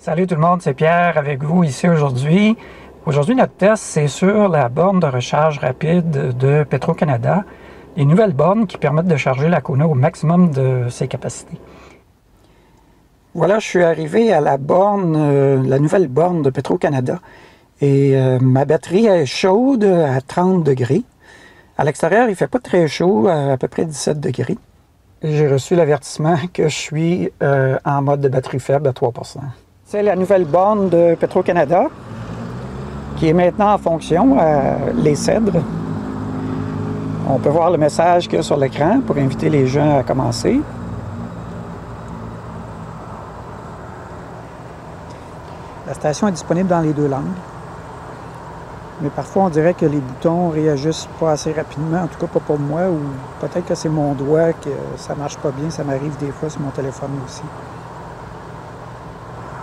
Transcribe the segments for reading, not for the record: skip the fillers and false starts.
Salut tout le monde, c'est Pierre avec vous ici aujourd'hui. Aujourd'hui, notre test, c'est sur la borne de recharge rapide de Petro-Canada. Les nouvelles bornes qui permettent de charger la Kona au maximum de ses capacités. Voilà, je suis arrivé à la borne, la nouvelle borne de Petro-Canada. Et ma batterie est chaude à 30 degrés. À l'extérieur, il ne fait pas très chaud, à peu près 17 degrés. J'ai reçu l'avertissement que je suis en mode de batterie faible à 3%. C'est la nouvelle borne de Petro-Canada qui est maintenant en fonction à Les Cèdres. On peut voir le message qu'il y a sur l'écran pour inviter les gens à commencer. La station est disponible dans les deux langues. Mais parfois, on dirait que les boutons réagissent pas assez rapidement, en tout cas pas pour moi, ou peut-être que c'est mon doigt, que ça marche pas bien, ça m'arrive des fois sur mon téléphone aussi.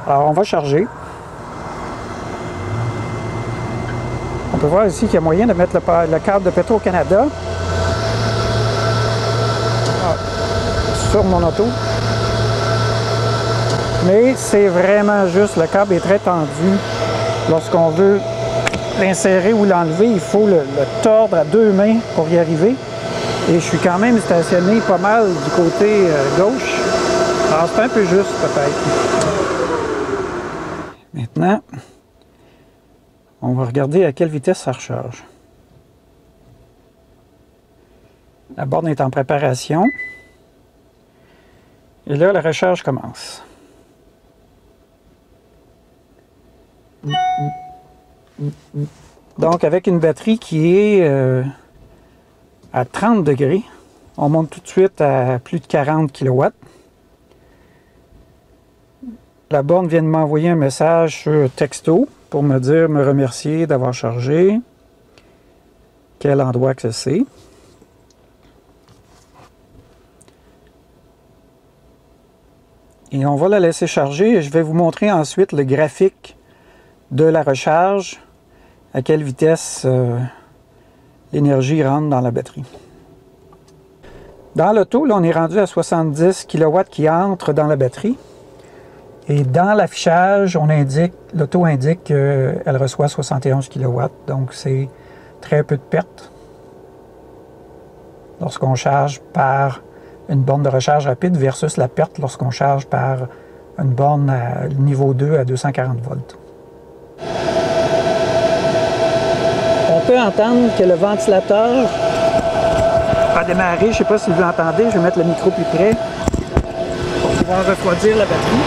Alors, on va charger. On peut voir ici qu'il y a moyen de mettre le câble de Petro-Canada sur mon auto. Mais c'est vraiment juste, le câble est très tendu. Lorsqu'on veut l'insérer ou l'enlever, il faut le tordre à deux mains pour y arriver. Et je suis quand même stationné pas mal du côté gauche. Alors c'est un peu juste peut-être. Maintenant, on va regarder à quelle vitesse ça recharge. La borne est en préparation. Et là, la recharge commence. Donc, avec une batterie qui est à 30 degrés, on monte tout de suite à plus de 40 kW. La borne vient de m'envoyer un message sur texto pour me remercier d'avoir chargé, quel endroit que c'est. Et on va la laisser charger et je vais vous montrer ensuite le graphique de la recharge, à quelle vitesse l'énergie rentre dans la batterie. Dans l'auto, là, on est rendu à 70 kW qui entrent dans la batterie. Et dans l'affichage, l'auto indique qu'elle reçoit 71 kW, donc c'est très peu de perte lorsqu'on charge par une borne de recharge rapide versus la perte lorsqu'on charge par une borne à niveau 2 à 240 volts. On peut entendre que le ventilateur a démarré. Je ne sais pas si vous l'entendez, je vais mettre le micro plus près pour pouvoir refroidir la batterie.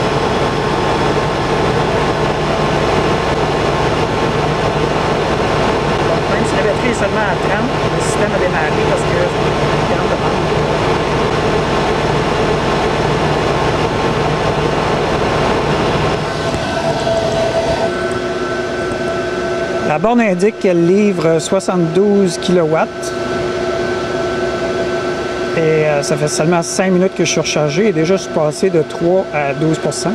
Donc, même si la batterie est seulement à 30, le système a démarré parce que il en demande. La borne indique qu'elle livre 72 kW. Et ça fait seulement 5 minutes que je suis rechargé et déjà je suis passé de 3 à 12%.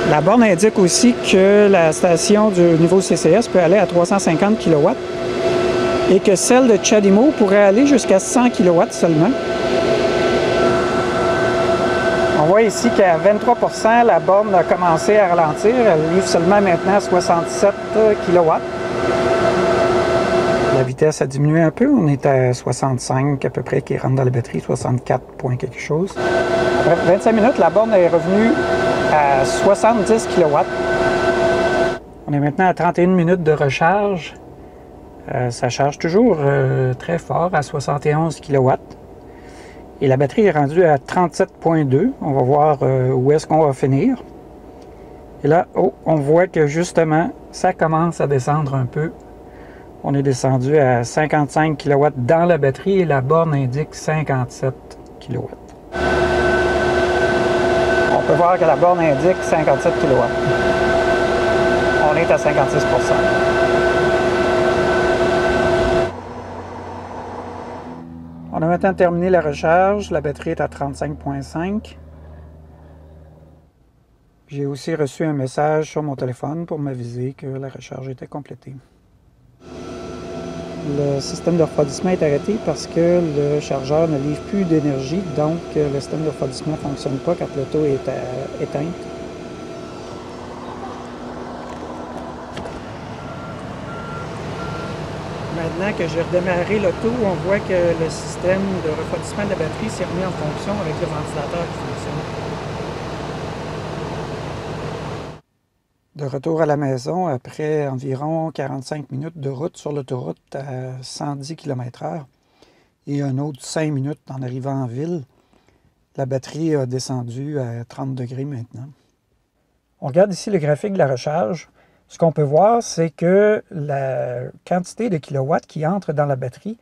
La borne indique aussi que la station du niveau CCS peut aller à 350 kW et que celle de Chadimo pourrait aller jusqu'à 100 kW seulement. On voit ici qu'à 23%, la borne a commencé à ralentir. Elle livre seulement maintenant 67 kW. La vitesse a diminué un peu. On est à 65 à peu près qui rentre dans la batterie, 64 point quelque chose. Après 25 minutes, la borne est revenue à 70 kW. On est maintenant à 31 minutes de recharge. Ça charge toujours très fort à 71 kW. Et la batterie est rendue à 37,2. On va voir où est-ce qu'on va finir. Et là, on voit que justement, ça commence à descendre un peu. On est descendu à 55 kW dans la batterie et la borne indique 57 kW. On peut voir que la borne indique 57 kW. On est à 56%. On a maintenant terminé la recharge. La batterie est à 35,5. J'ai aussi reçu un message sur mon téléphone pour m'aviser que la recharge était complétée. le système de refroidissement est arrêté parce que le chargeur ne livre plus d'énergie, donc le système de refroidissement ne fonctionne pas quand l'auto est éteinte. Maintenant que j'ai redémarré l'auto, on voit que le système de refroidissement de la batterie s'est remis en fonction avec le ventilateur qui fonctionne. De retour à la maison, après environ 45 minutes de route sur l'autoroute à 110 km/h et un autre 5 minutes en arrivant en ville, la batterie a descendu à 30 degrés maintenant. On regarde ici le graphique de la recharge. Ce qu'on peut voir, c'est que la quantité de kilowatts qui entre dans la batterie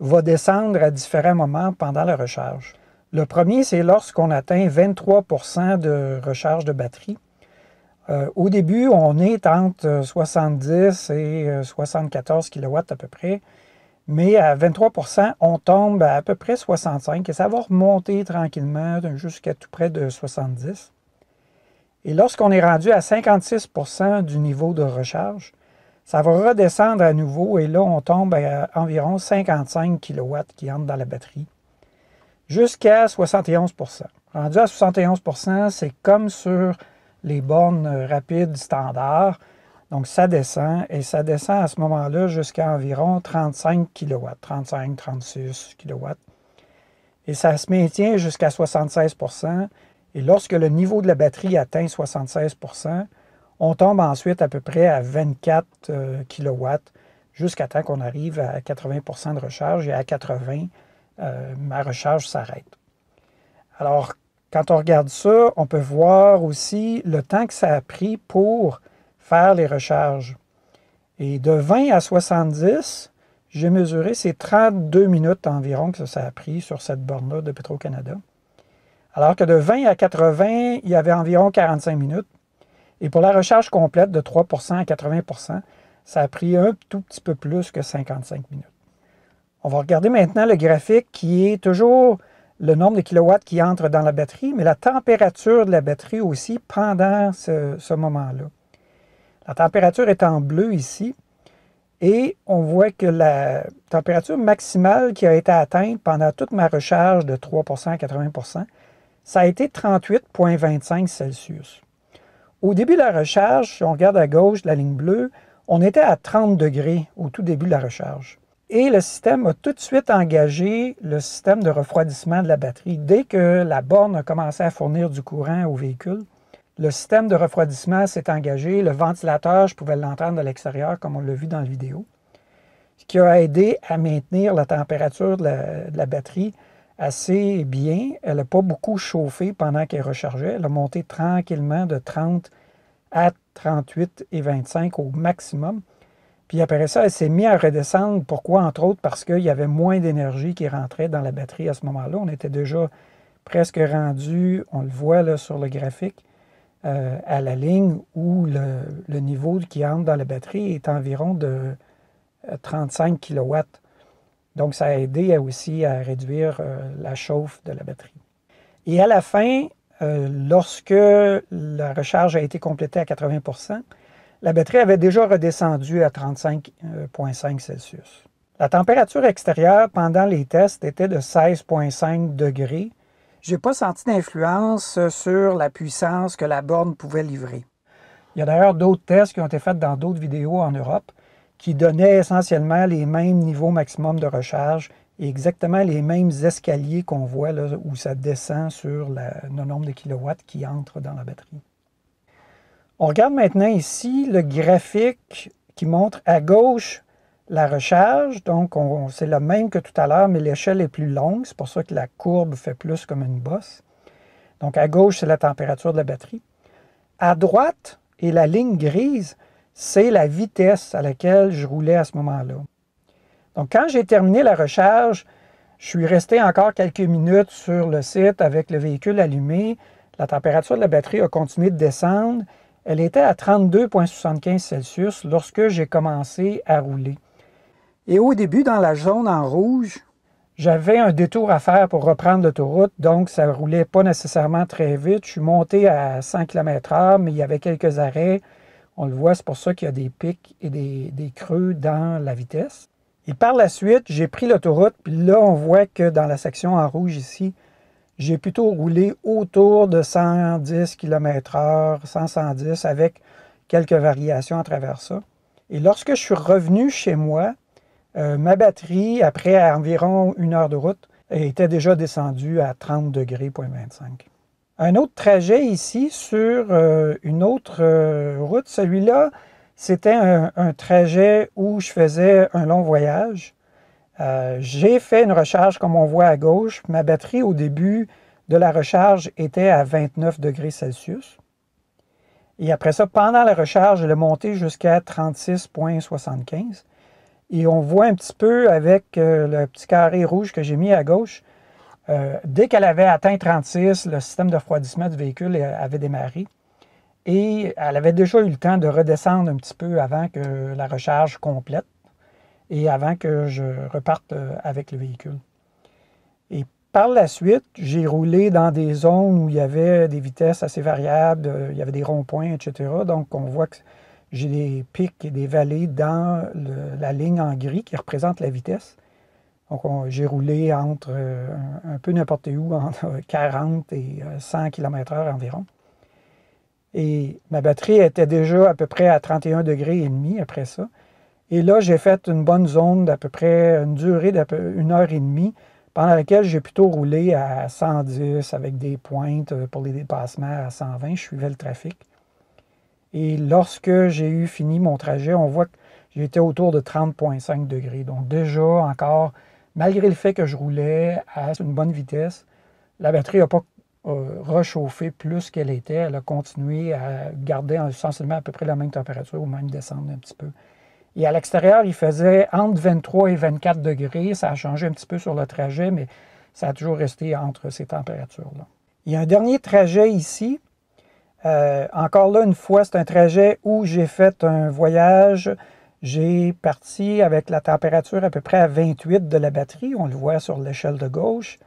va descendre à différents moments pendant la recharge. Le premier, c'est lorsqu'on atteint 23 % de recharge de batterie. Au début, on est entre 70 et 74 kW à peu près, mais à 23 %, on tombe à peu près 65 et ça va remonter tranquillement jusqu'à tout près de 70. Et lorsqu'on est rendu à 56 % du niveau de recharge, ça va redescendre à nouveau et là, on tombe à environ 55 kW qui entrent dans la batterie, jusqu'à 71 %. Rendu à 71 %, c'est comme sur les bornes rapides standards. Donc, ça descend et ça descend à ce moment-là jusqu'à environ 35 kW, 35-36 kW. Et ça se maintient jusqu'à 76 %. Et lorsque le niveau de la batterie atteint 76 %, on tombe ensuite à peu près à 24 kW jusqu'à temps qu'on arrive à 80 % de recharge. Et à 80, ma recharge s'arrête. Alors, quand on regarde ça, on peut voir aussi le temps que ça a pris pour faire les recharges. Et de 20 à 70, j'ai mesuré, c'est 32 minutes environ que ça a pris sur cette borne-là de Petro-Canada. Alors que de 20 à 80, il y avait environ 45 minutes. Et pour la recharge complète de 3 % à 80 %, ça a pris un tout petit peu plus que 55 minutes. On va regarder maintenant le graphique qui est toujours le nombre de kilowatts qui entrent dans la batterie, mais la température de la batterie aussi pendant ce moment-là. La température est en bleu ici, et on voit que la température maximale qui a été atteinte pendant toute ma recharge de 3 % à 80 %, ça a été 38,25 Celsius. Au début de la recharge, si on regarde à gauche de la ligne bleue, on était à 30 degrés au tout début de la recharge. Et le système a tout de suite engagé le système de refroidissement de la batterie. Dès que la borne a commencé à fournir du courant au véhicule, le système de refroidissement s'est engagé. Le ventilateur, je pouvais l'entendre de l'extérieur, comme on l'a vu dans la vidéo, ce qui a aidé à maintenir la température de la batterie assez bien. Elle n'a pas beaucoup chauffé pendant qu'elle rechargeait. Elle a monté tranquillement de 30 à 38,25 au maximum. Puis après ça, elle s'est mise à redescendre. Pourquoi? Entre autres, parce qu'il y avait moins d'énergie qui rentrait dans la batterie à ce moment-là. On était déjà presque rendu, on le voit là sur le graphique, à la ligne où le niveau qui entre dans la batterie est environ de 35 kW. Donc, ça a aidé aussi à réduire la chauffe de la batterie. Et à la fin, lorsque la recharge a été complétée à 80 %, la batterie avait déjà redescendu à 35,5 Celsius. La température extérieure pendant les tests était de 16,5 degrés. Je n'ai pas senti d'influence sur la puissance que la borne pouvait livrer. Il y a d'ailleurs d'autres tests qui ont été faits dans d'autres vidéos en Europe qui donnaient essentiellement les mêmes niveaux maximum de recharge et exactement les mêmes escaliers qu'on voit là, où ça descend sur le nombre de kilowatts qui entrent dans la batterie. On regarde maintenant ici le graphique qui montre à gauche la recharge. Donc, c'est le même que tout à l'heure, mais l'échelle est plus longue. C'est pour ça que la courbe fait plus comme une bosse. Donc, à gauche, c'est la température de la batterie. À droite, et la ligne grise, c'est la vitesse à laquelle je roulais à ce moment-là. Donc, quand j'ai terminé la recharge, je suis resté encore quelques minutes sur le site avec le véhicule allumé. La température de la batterie a continué de descendre. Elle était à 32,75 Celsius lorsque j'ai commencé à rouler. Et au début, dans la zone en rouge, j'avais un détour à faire pour reprendre l'autoroute, donc ça ne roulait pas nécessairement très vite. Je suis monté à 100 km/h, mais il y avait quelques arrêts. On le voit, c'est pour ça qu'il y a des pics et des creux dans la vitesse. Et par la suite, j'ai pris l'autoroute, puis là, on voit que dans la section en rouge ici, j'ai plutôt roulé autour de 110 km/h, 110 avec quelques variations à travers ça. Et lorsque je suis revenu chez moi, ma batterie, après environ 1 heure de route, était déjà descendue à 30 degrés, 25. Un autre trajet ici sur une autre route, celui-là, c'était un trajet où je faisais un long voyage. J'ai fait une recharge comme on voit à gauche. Ma batterie au début de la recharge était à 29 degrés Celsius. Et après ça, pendant la recharge, elle est montée jusqu'à 36,75. Et on voit un petit peu avec le petit carré rouge que j'ai mis à gauche, dès qu'elle avait atteint 36, le système de refroidissement du véhicule avait démarré. Et elle avait déjà eu le temps de redescendre un petit peu avant que la recharge complète et avant que je reparte avec le véhicule. Et par la suite, j'ai roulé dans des zones où il y avait des vitesses assez variables, il y avait des ronds-points, etc. Donc, on voit que j'ai des pics et des vallées dans la ligne en gris qui représente la vitesse. Donc, j'ai roulé entre un peu n'importe où, entre 40 et 100 km/h environ. Et ma batterie était déjà à peu près à 31 degrés et demi après ça. Et là, j'ai fait une bonne zone d'à peu près une durée d'1 heure et demie, pendant laquelle j'ai plutôt roulé à 110 avec des pointes pour les dépassements à 120. Je suivais le trafic. Et lorsque j'ai eu fini mon trajet, on voit que j'étais autour de 30,5 degrés. Donc déjà, encore, malgré le fait que je roulais à une bonne vitesse, la batterie n'a pas réchauffé plus qu'elle était. Elle a continué à garder essentiellement à peu près la même température ou même descendre un petit peu. Et à l'extérieur, il faisait entre 23 et 24 degrés. Ça a changé un petit peu sur le trajet, mais ça a toujours resté entre ces températures-là. Il y a un dernier trajet ici. Encore là, une fois, c'est un trajet où j'ai fait un voyage. J'ai parti avec la température à peu près à 28 de la batterie. On le voit sur l'échelle de gauche.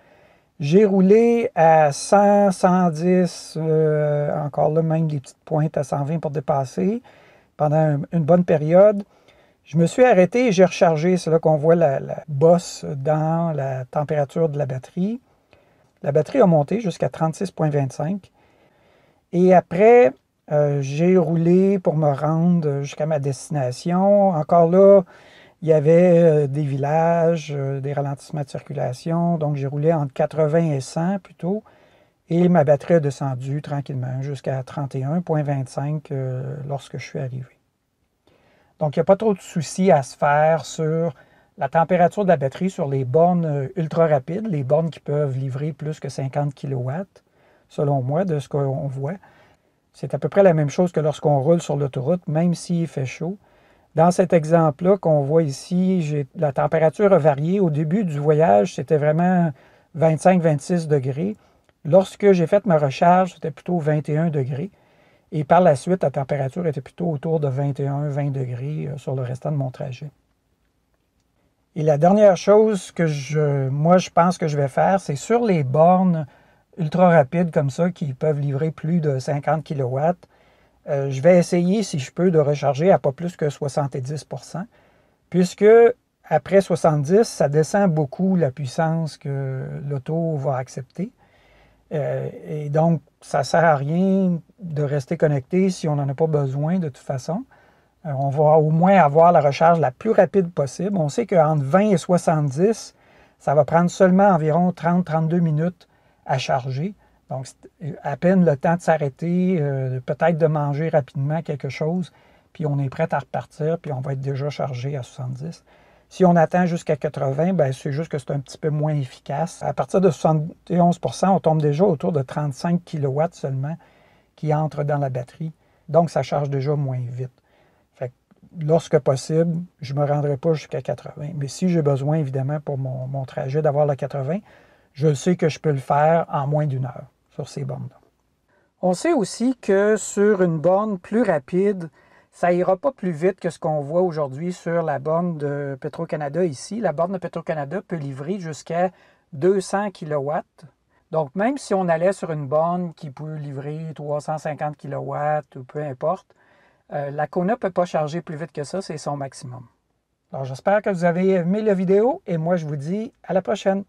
J'ai roulé à 100, 110, encore là, même des petites pointes à 120 pour dépasser pendant une bonne période. Je me suis arrêté et j'ai rechargé. C'est là qu'on voit la bosse dans la température de la batterie. La batterie a monté jusqu'à 36,25. Et après, j'ai roulé pour me rendre jusqu'à ma destination. Encore là, il y avait des villages, des ralentissements de circulation. Donc, j'ai roulé entre 80 et 100 plutôt. Et ma batterie a descendu tranquillement jusqu'à 31,25 lorsque je suis arrivé. Donc, il n'y a pas trop de soucis à se faire sur la température de la batterie sur les bornes ultra rapides, les bornes qui peuvent livrer plus que 50 kW, selon moi, de ce qu'on voit. C'est à peu près la même chose que lorsqu'on roule sur l'autoroute, même s'il fait chaud. Dans cet exemple-là qu'on voit ici, la température a varié. Au début du voyage, c'était vraiment 25-26 degrés. Lorsque j'ai fait ma recharge, c'était plutôt 21 degrés. Et par la suite, la température était plutôt autour de 21-20 degrés sur le restant de mon trajet. Et la dernière chose que moi, je pense que je vais faire, c'est sur les bornes ultra rapides comme ça, qui peuvent livrer plus de 50 kW, je vais essayer, si je peux, de recharger à pas plus que 70 %, puisque après 70, ça descend beaucoup la puissance que l'auto va accepter. Et donc, ça ne sert à rien de rester connecté si on n'en a pas besoin de toute façon. On va au moins avoir la recharge la plus rapide possible. On sait qu'entre 20 et 70, ça va prendre seulement environ 30-32 minutes à charger. Donc, c'est à peine le temps de s'arrêter, peut-être de manger rapidement quelque chose, puis on est prêt à repartir, puis on va être déjà chargé à 70. Si on attend jusqu'à 80, bien, c'est juste que c'est un petit peu moins efficace. À partir de 71 %, on tombe déjà autour de 35 kW seulement qui entrent dans la batterie. Donc, ça charge déjà moins vite. Fait que, lorsque possible, je ne me rendrai pas jusqu'à 80. Mais si j'ai besoin, évidemment, pour mon trajet d'avoir le 80, je sais que je peux le faire en moins d'1 heure sur ces bornes-là. On sait aussi que sur une borne plus rapide, ça n'ira pas plus vite que ce qu'on voit aujourd'hui sur la borne de Petro-Canada ici. La borne de Petro-Canada peut livrer jusqu'à 200 kW. Donc, même si on allait sur une borne qui peut livrer 350 kW ou peu importe, la Kona ne peut pas charger plus vite que ça, c'est son maximum. Alors, j'espère que vous avez aimé la vidéo et moi, je vous dis à la prochaine.